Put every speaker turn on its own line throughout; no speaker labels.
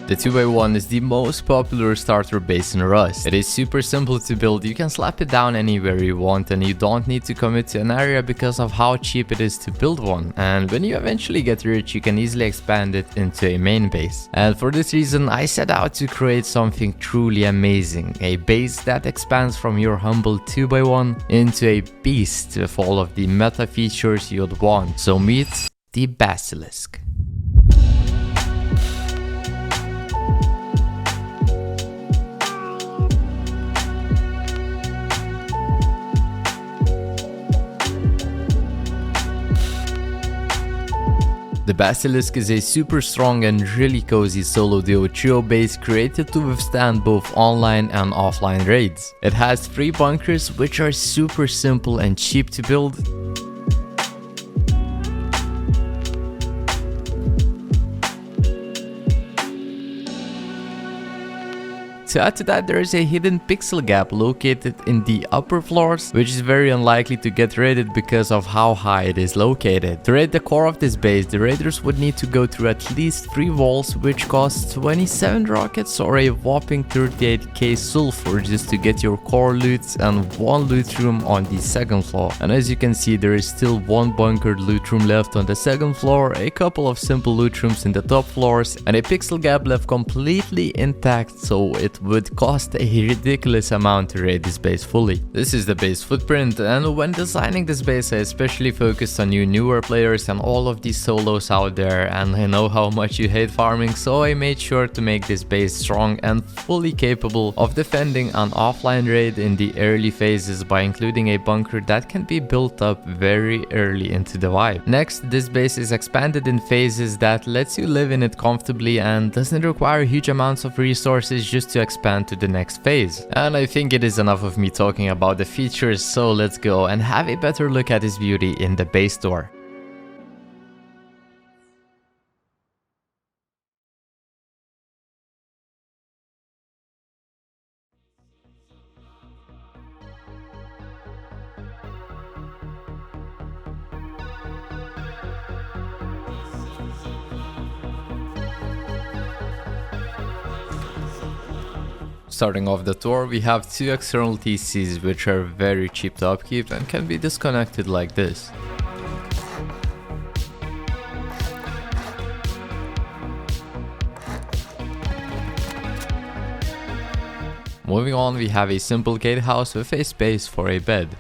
The 2x1 is the most popular starter base in Rust. It is super simple to build, you can slap it down anywhere you want and you don't need to commit to an area because of how cheap it is to build one. And when you eventually get rich, you can easily expand it into a main base. And for this reason, I set out to create something truly amazing. A base that expands from your humble 2x1 into a beast with all of the meta features you'd want. So meet the Basilisk. The Basilisk is a super strong and really cozy solo duo trio base created to withstand both online and offline raids. It has 3 bunkers which are super simple and cheap to build. To add to that, there is a hidden pixel gap located in the upper floors, which is very unlikely to get raided because of how high it is located. To raid the core of this base, the raiders would need to go through at least 3 walls, which cost 27 rockets or a whopping 38k sulfur just to get your core loot and 1 loot room on the 2nd floor. And as you can see, there is still 1 bunkered loot room left on the 2nd floor, a couple of simple loot rooms in the top floors, and a pixel gap left completely intact, so it would cost a ridiculous amount to raid this base fully. This is the base footprint, and when designing this base I especially focused on you newer players and all of these solos out there, and I know how much you hate farming, so I made sure to make this base strong and fully capable of defending an offline raid in the early phases by including a bunker that can be built up very early into the vibe. Next, this base is expanded in phases that lets you live in it comfortably and doesn't require huge amounts of resources just to expand to the next phase. And I think it is enough of me talking about the features, so let's go and have a better look at this beauty in the base store. Starting off the tour, we have 2 external TCs which are very cheap to upkeep and can be disconnected like this. Moving on, we have a simple gatehouse with a space for a bed.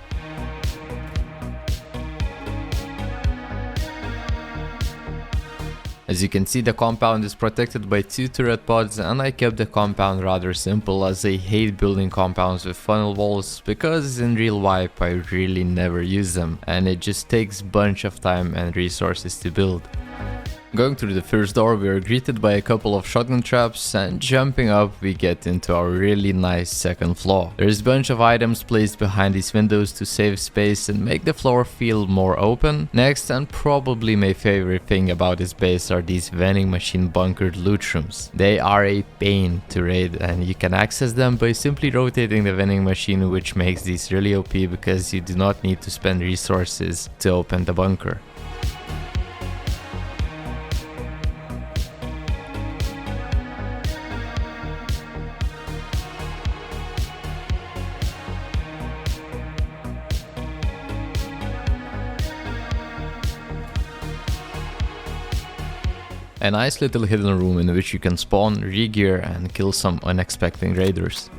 As you can see, the compound is protected by 2 turret pods, and I kept the compound rather simple as I hate building compounds with funnel walls because in real life I really never use them and it just takes a bunch of time and resources to build. Going through the first door, we are greeted by a couple of shotgun traps, and jumping up we get into our really nice 2nd floor. There is a bunch of items placed behind these windows to save space and make the floor feel more open. Next, and probably my favorite thing about this base, are these vending machine bunkered loot rooms. They are a pain to raid and you can access them by simply rotating the vending machine, which makes these really OP because you do not need to spend resources to open the bunker. A nice little hidden room in which you can spawn, re-gear and kill some unexpected raiders.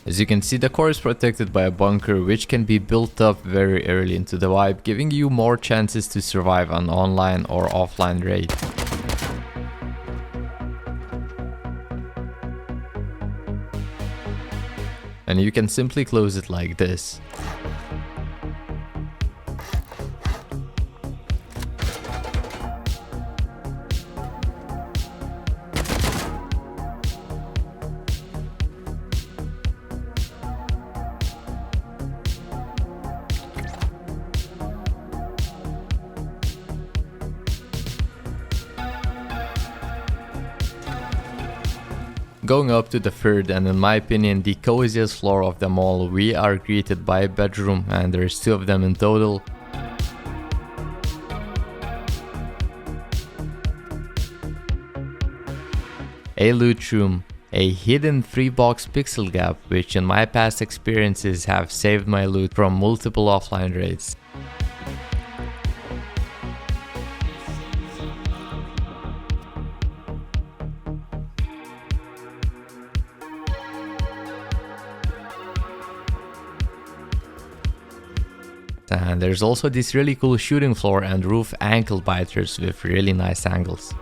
As you can see, the core is protected by a bunker which can be built up very early into the vibe, giving you more chances to survive an online or offline raid. And you can simply close it like this. Going up to the 3rd and in my opinion the coziest floor of them all, we are greeted by a bedroom, and there's 2 of them in total. a loot room, a hidden 3-box pixel gap, which in my past experiences have saved my loot from multiple offline raids. And there's also this really cool shooting floor and roof ankle biters with really nice angles.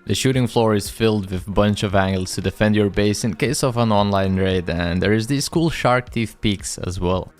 The shooting floor is filled with a bunch of angles to defend your base in case of an online raid, and there is these cool shark teeth peaks as well.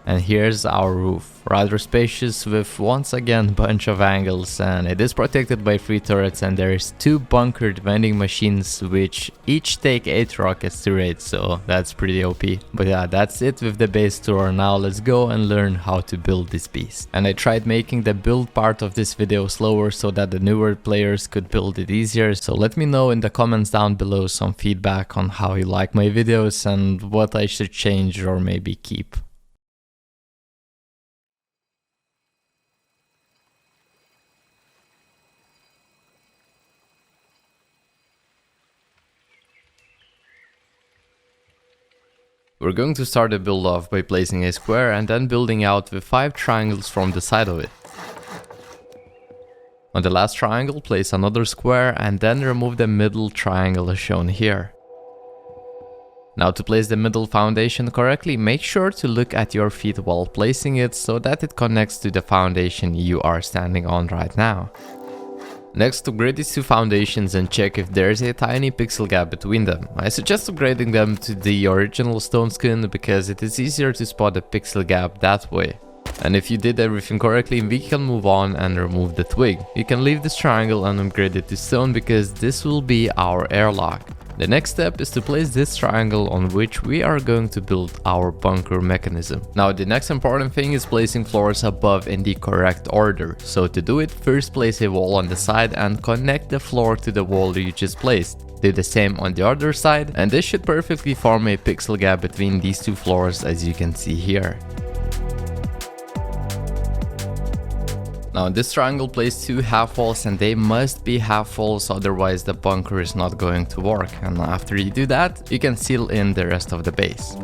And here's our roof, rather spacious with once again bunch of angles, and it is protected by 3 turrets, and there is 2 bunkered vending machines which each take 8 rockets to raid, so that's pretty OP. But yeah, that's it with the base tour. Now let's go and learn how to build this beast. And I tried making the build part of this video slower so that the newer players could build it easier, so let me know in the comments down below some feedback on how you like my videos and what I should change or maybe keep. We're going to start the build off by placing a square and then building out with 5 triangles from the side of it. On the last triangle, place another square and then remove the middle triangle as shown here. Now to place the middle foundation correctly, make sure to look at your feet while placing it so that it connects to the foundation you are standing on right now. Next, upgrade these 2 foundations and check if there is a tiny pixel gap between them. I suggest upgrading them to the original stone skin because it is easier to spot the pixel gap that way. And if you did everything correctly, we can move on and remove the twig. You can leave this triangle and upgrade it to stone because this will be our airlock. The next step is to place this triangle on which we are going to build our bunker mechanism. Now the next important thing is placing floors above in the correct order. So to do it, first place a wall on the side and connect the floor to the wall you just placed. Do the same on the other side, and this should perfectly form a pixel gap between these 2 floors as you can see here. Now in this triangle, place 2 half walls, and they must be half walls, otherwise the bunker is not going to work. And after you do that, you can seal in the rest of the base.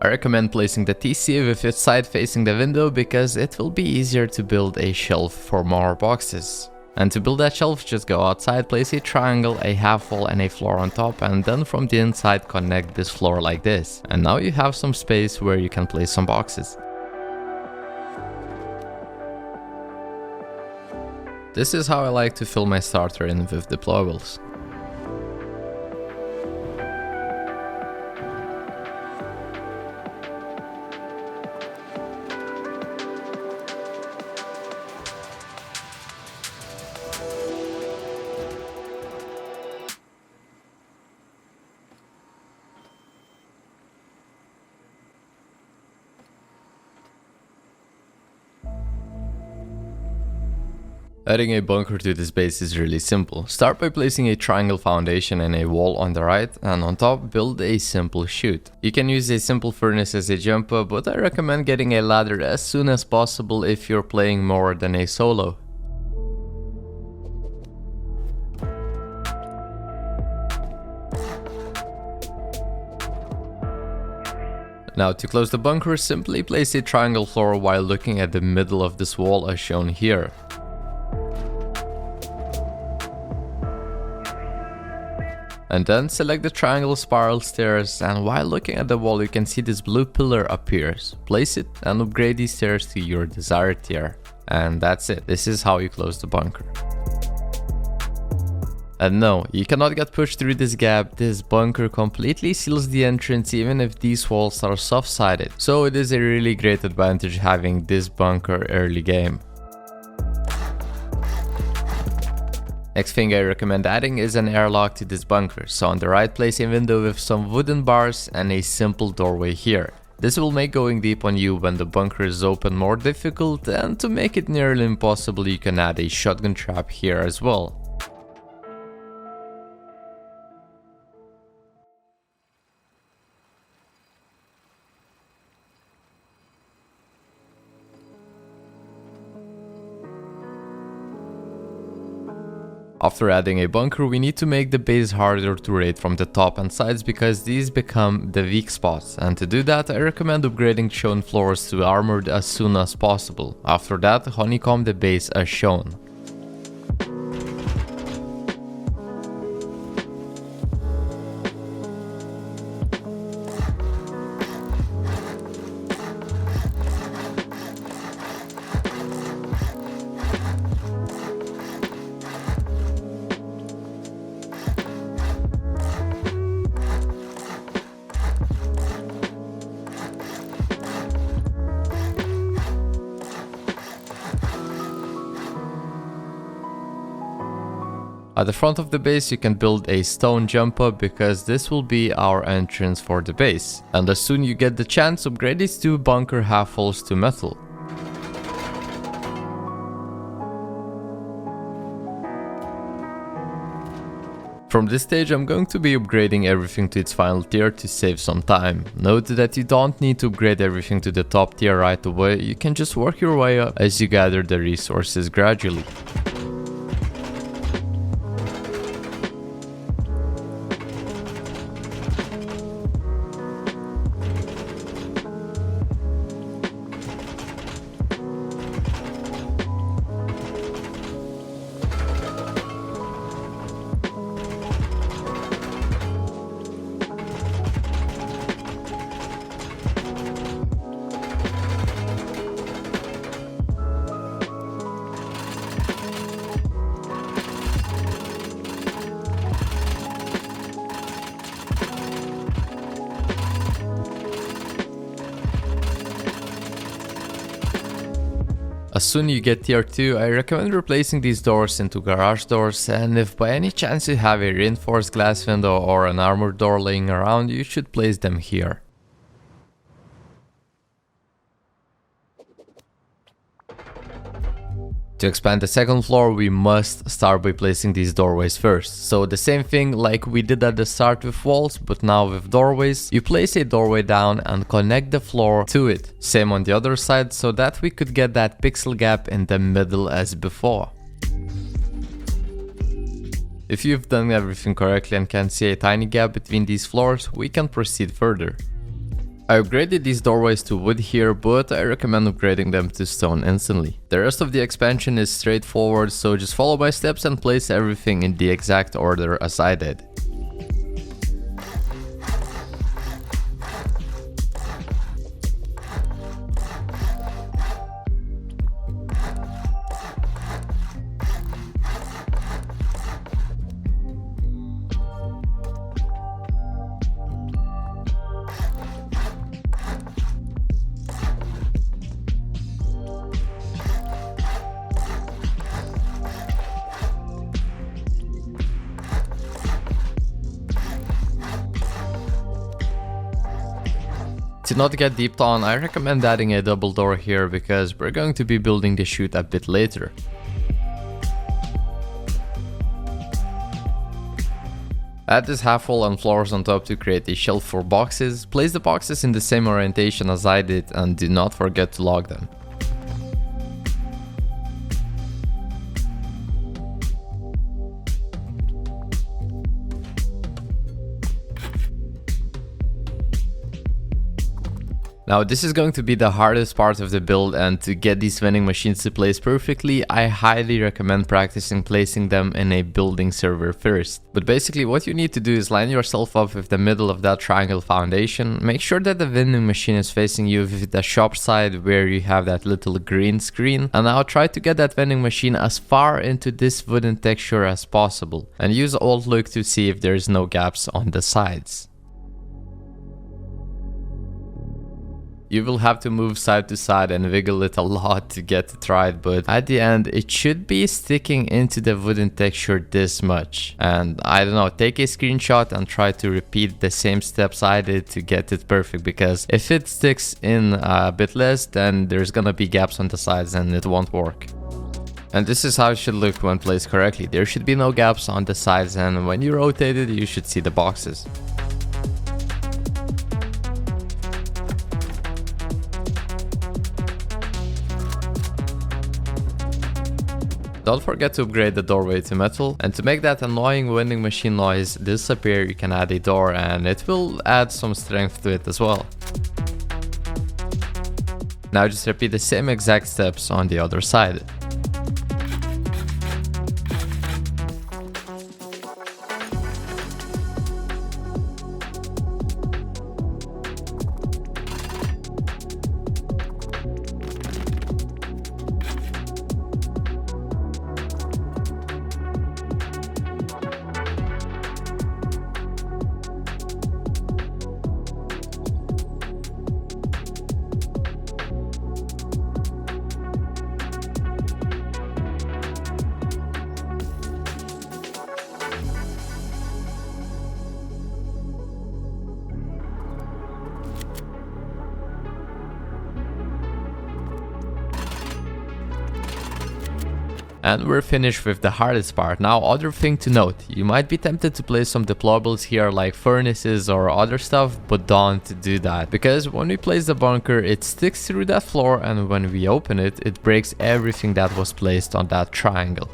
I recommend placing the TC with its side facing the window because it will be easier to build a shelf for more boxes. And to build that shelf, just go outside, place a triangle, a half wall and a floor on top, and then from the inside connect this floor like this. And now you have some space where you can place some boxes. This is how I like to fill my starter in with deployables. Adding a bunker to this base is really simple. Start by placing a triangle foundation and a wall on the right, and on top build a simple chute. You can use a simple furnace as a jump up, but I recommend getting a ladder as soon as possible if you're playing more than a solo. Now to close the bunker, simply place a triangle floor while looking at the middle of this wall as shown here. And then select the triangle spiral stairs, and while looking at the wall you can see this blue pillar appears. Place it and upgrade these stairs to your desired tier. And that's it. This is how you close the bunker. And no, you cannot get pushed through this gap. This bunker completely seals the entrance even if these walls are soft-sided. So it is a really great advantage having this bunker early game. Next thing I recommend adding is an airlock to this bunker. So on the right, place a window with some wooden bars and a simple doorway here. This will make going deep on you when the bunker is open more difficult, and to make it nearly impossible you can add a shotgun trap here as well. After adding a bunker, we need to make the base harder to raid from the top and sides because these become the weak spots, and to do that I recommend upgrading shown floors to armored as soon as possible. After that, honeycomb the base as shown. At the front of the base you can build a stone jump up because this will be our entrance for the base. And as soon you get the chance, upgrade these two bunker half walls to metal. From this stage I'm going to be upgrading everything to its final tier to save some time. Note that you don't need to upgrade everything to the top tier right away, you can just work your way up as you gather the resources gradually. As soon as you get tier 2, I recommend replacing these doors into garage doors, and if by any chance you have a reinforced glass window or an armored door laying around, you should place them here. To expand the second floor, we must start by placing these doorways first. So the same thing like we did at the start with walls, but now with doorways. You place a doorway down and connect the floor to it. Same on the other side, so that we could get that pixel gap in the middle as before. If you've done everything correctly and can see a tiny gap between these floors, we can proceed further. I upgraded these doorways to wood here, but I recommend upgrading them to stone instantly. The rest of the expansion is straightforward, so just follow my steps and place everything in the exact order as I did. To not get deep down, I recommend adding a double door here because we're going to be building the chute a bit later. Add this half wall and floors on top to create a shelf for boxes. Place the boxes in the same orientation as I did and do not forget to lock them. Now this is going to be the hardest part of the build, and to get these vending machines to place perfectly, I highly recommend practicing placing them in a building server first. But basically what you need to do is line yourself up with the middle of that triangle foundation. Make sure that the vending machine is facing you with the shop side where you have that little green screen, and now try to get that vending machine as far into this wooden texture as possible, and use Alt Look to see if there's no gaps on the sides. You will have to move side to side and wiggle it a lot to get it right, but at the end it should be sticking into the wooden texture this much. And I don't know, take a screenshot and try to repeat the same steps I did to get it perfect, because if it sticks in a bit less, then there's gonna be gaps on the sides and it won't work. And this is how it should look when placed correctly. There should be no gaps on the sides, and when you rotate it you should see the boxes. Don't forget to upgrade the doorway to metal, and to make that annoying vending machine noise disappear, you can add a door and it will add some strength to it as well. Now just repeat the same exact steps on the other side. And we're finished with the hardest part. Now, other thing to note, you might be tempted to place some deployables here like furnaces or other stuff, but don't do that, because when we place the bunker it sticks through that floor, and when we open it, it breaks everything that was placed on that triangle.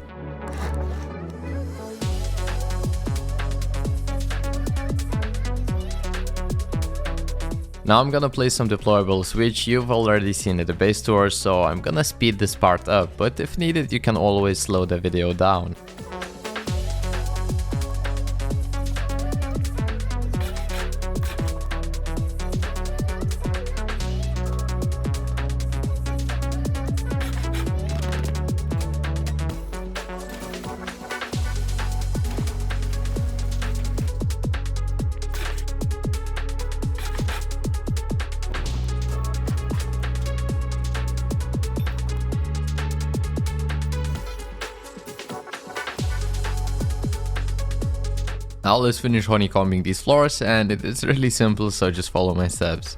Now I'm gonna place some deployables, which you've already seen at the base tour, so I'm gonna speed this part up, but if needed you can always slow the video down. Now let's finish honeycombing these floors, and it is really simple, so just follow my steps.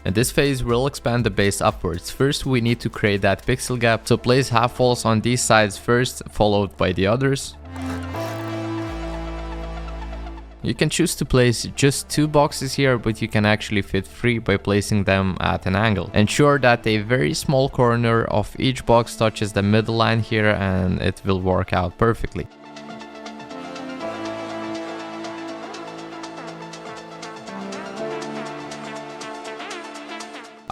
In this phase we'll expand the base upwards. First we need to create that pixel gap, so place half walls on these sides first, followed by the others. You can choose to place just 2 boxes here, but you can actually fit 3 by placing them at an angle. Ensure that a very small corner of each box touches the middle line here, and it will work out perfectly.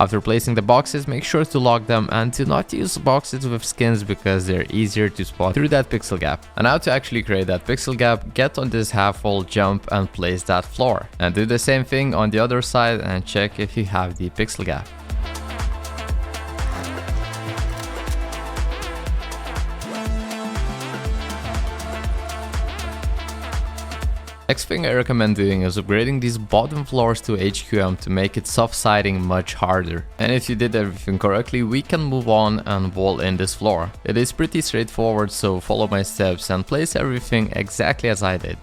After placing the boxes, make sure to lock them and to not use boxes with skins because they're easier to spot through that pixel gap. And now to actually create that pixel gap, get on this half wall, jump and place that floor. And do the same thing on the other side and check if you have the pixel gap. Next thing I recommend doing is upgrading these bottom floors to HQM to make it soft siding much harder. And if you did everything correctly, we can move on and wall in this floor. It is pretty straightforward, so follow my steps and place everything exactly as I did.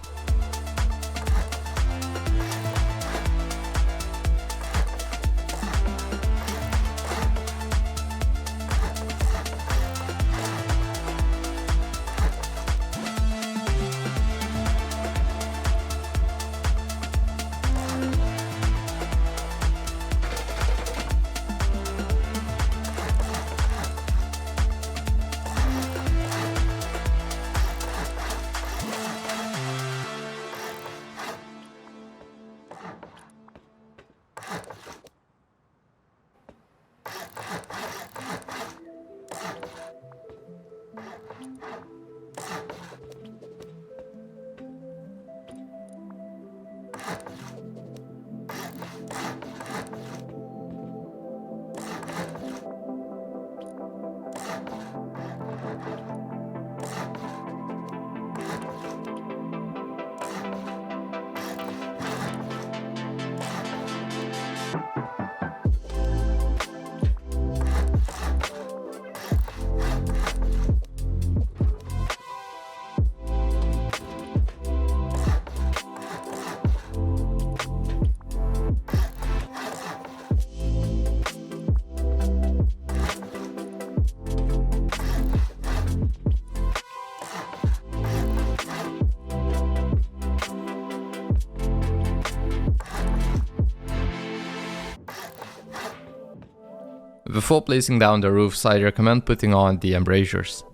Before placing down the roofs, I recommend putting on the embrasures.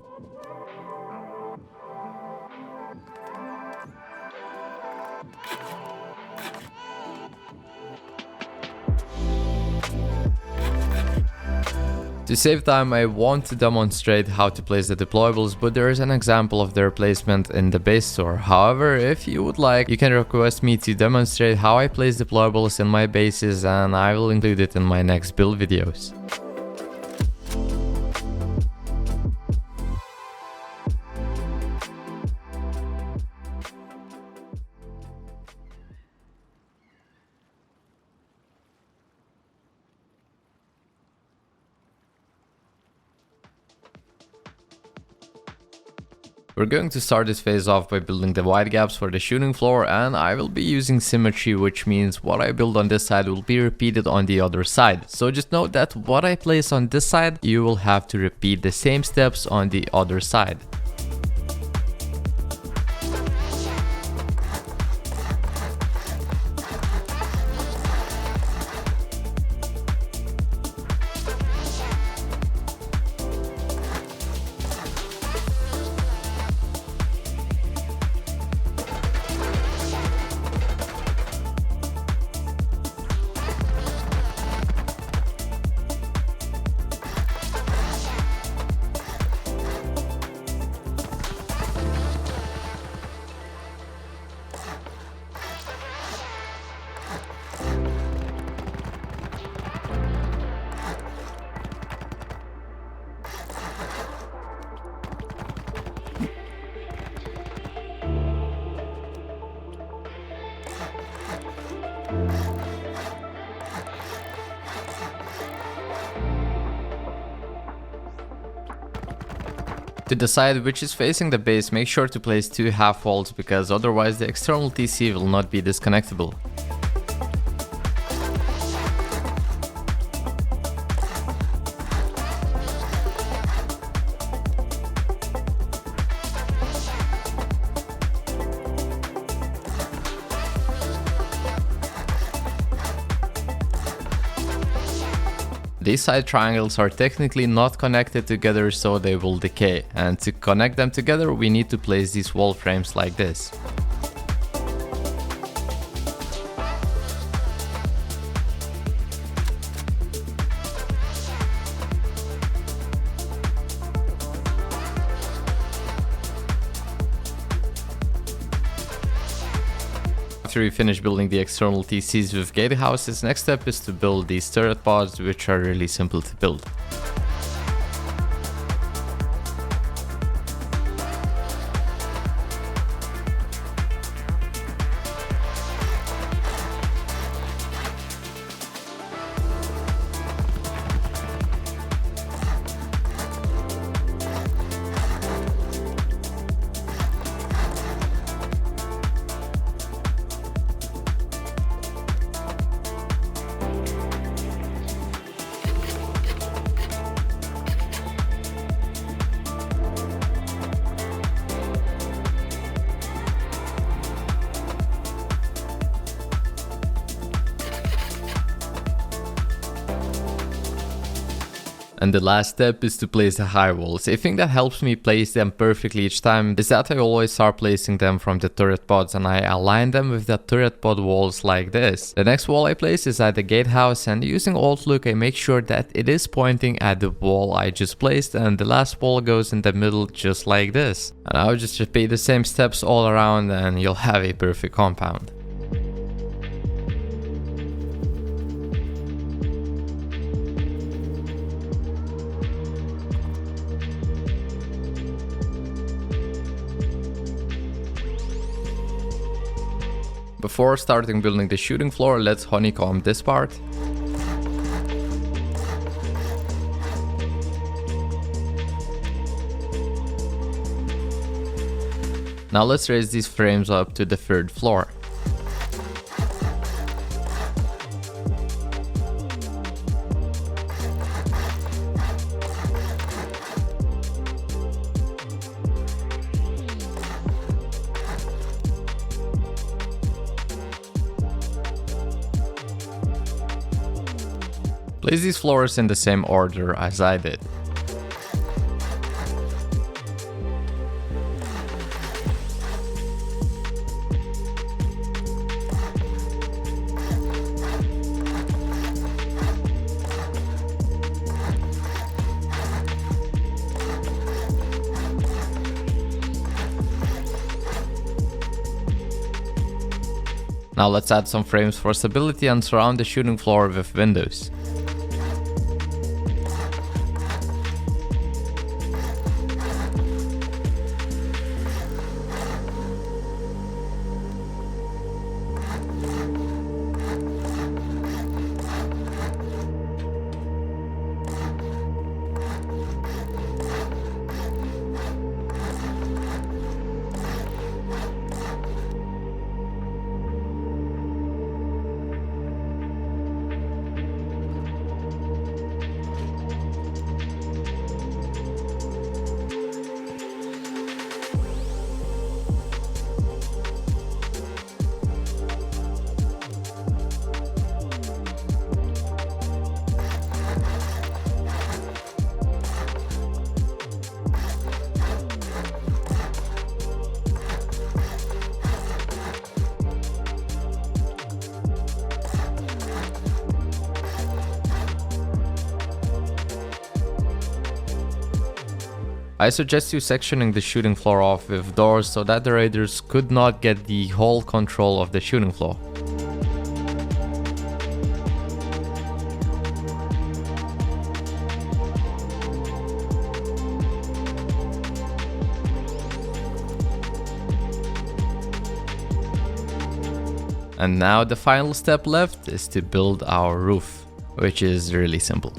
To save time, I want to demonstrate how to place the deployables, but there is an example of their placement in the base store. However, if you would like, you can request me to demonstrate how I place deployables in my bases, and I will include it in my next build videos. We're going to start this phase off by building the wide gaps for the shooting floor, and I will be using symmetry, which means what I build on this side will be repeated on the other side. So just note that what I place on this side, you will have to repeat the same steps on the other side. To decide which is facing the base, make sure to place two half walls, because otherwise the external TC will not be disconnectable. These side triangles are technically not connected together, so they will decay, and to connect them together we need to place these wall frames like this. after we finish building the external TCs with gatehouses, next step is to build these turret pods, which are really simple to build. And the last step is to place the high walls. A thing that helps me place them perfectly each time is that I always start placing them from the turret pods and I align them with the turret pod walls like this. The next wall I place is at the gatehouse, and using alt look I make sure that it is pointing at the wall I just placed, and the last wall goes in the middle just like this. And I'll just repeat the same steps all around and you'll have a perfect compound. Before starting building the shooting floor, let's honeycomb this part. Now let's raise these frames up to the 3rd floor. Place these floors in the same order as I did. Now let's add some frames for stability and surround the shooting floor with windows. I suggest you sectioning the shooting floor off with doors so that the raiders could not get the whole control of the shooting floor. And now the final step left is to build our roof, which is really simple.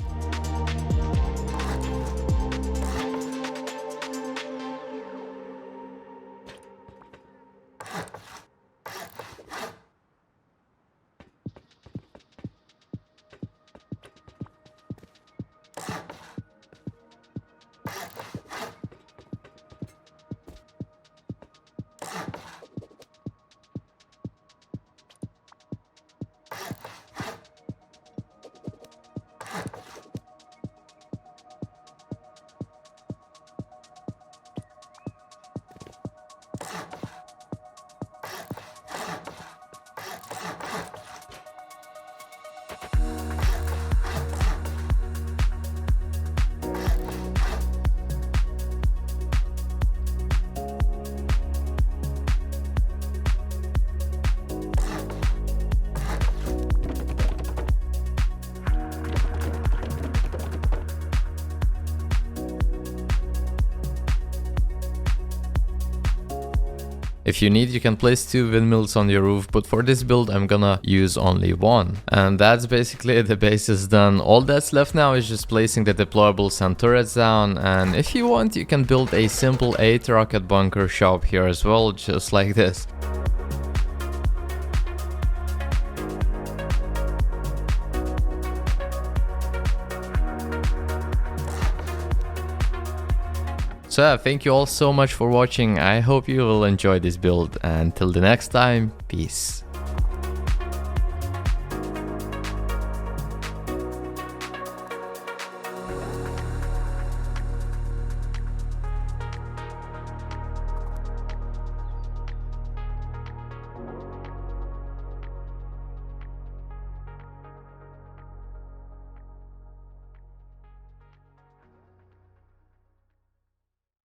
If you need, you can place 2 windmills on your roof, but for this build I'm gonna use only 1. And that's basically it. The base is done. All that's left now is just placing the deployables and turrets down, and if you want you can build a simple 8 rocket bunker shop here as well, just like this. So yeah, thank you all so much for watching. I hope you will enjoy this build, and till the next time, peace.